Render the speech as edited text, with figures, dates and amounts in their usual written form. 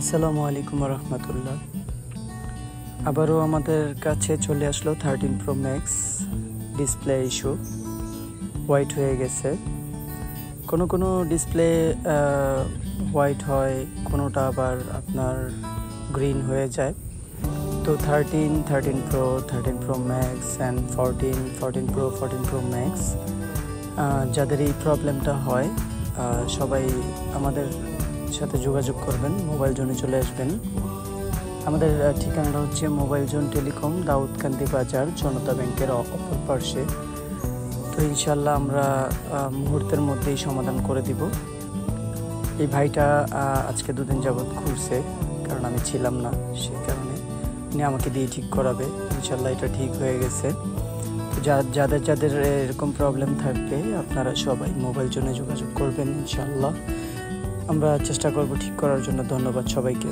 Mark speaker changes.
Speaker 1: আসসালামু আলাইকুম রহমতুল্লাহ। আবারও আমাদের কাছে চলে আসলো 13 pro max display issue. White হয়ে গেছে, কোনো ডিসপ্লে হোয়াইট হয়, কোনোটা আবার আপনার গ্রিন হয়ে যায়। তো 13 pro, 13 pro max and 14 pro, 14 pro max, যাদের এই প্রবলেমটা হয় সবাই আমাদের সাথে যোগাযোগ করবেন, মোবাইল জোনে চলে আসবেন। আমাদের ঠিকানাটা হচ্ছে মোবাইল জোন টেলিকম, দাউদকান্দি বাজার, জনতা ব্যাংকের অপর পার্শ্বে। তো ইনশাল্লাহ আমরা মুহূর্তের মধ্যেই সমাধান করে দিব। এই ভাইটা আজকে 2 দিন যাবৎ ঘুরছে, কারণ আমি ছিলাম না, সেই কারণে উনি আমাকে দিয়ে ঠিক করাবে। ইনশাল্লাহ এটা ঠিক হয়ে গেছে। যাদের এরকম প্রবলেম থাকবে আপনারা সবাই মোবাইল জোনে যোগাযোগ করবেন। ইনশাল্লাহ আমরা চেষ্টা করব ঠিক করার জন্য। ধন্যবাদ সবাইকে।